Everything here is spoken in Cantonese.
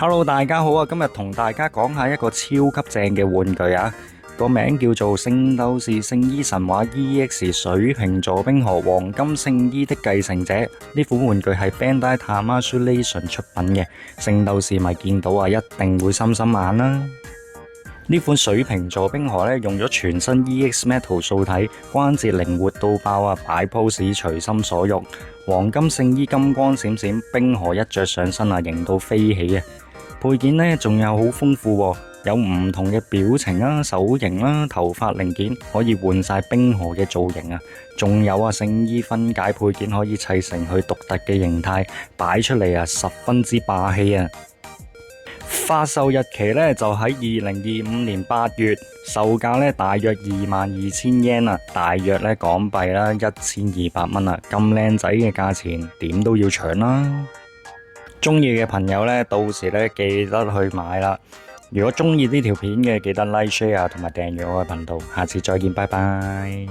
Hello，大家好啊！今日同大家講下一個超級正嘅玩具啊，個名叫做《聖鬥士聖衣神話 EX 水瓶座冰河黃金聖衣的繼承者》。呢款玩具係 Bandai Tamashii Nation 出品嘅，聖鬥士咪見到啊，一定會心心眼啦。呢款水瓶座冰河咧，用咗全新 EX Metal 素體，關節靈活到爆啊，擺 pose 隨心所欲。黃金聖衣金光閃閃，冰河一着上身啊，型到飛起啊！配件呢仲有好豐富喎，有唔同嘅表情啦、手型啦、頭髮零件，可以換晒冰河嘅造型啊！仲有啊，聖衣分解配件可以砌成佢獨特嘅形態，擺出嚟啊，十分之霸氣啊！發售日期呢就喺2025年8月，售價呢大約22,200 yen啊，大約呢港幣啦1200蚊啊，咁靚仔嘅價錢點都要搶啦！中意嘅朋友呢，到時呢記得去買啦！如果中意呢條片嘅，記得 like、share 同埋訂閱我嘅頻道，下次再見，拜拜！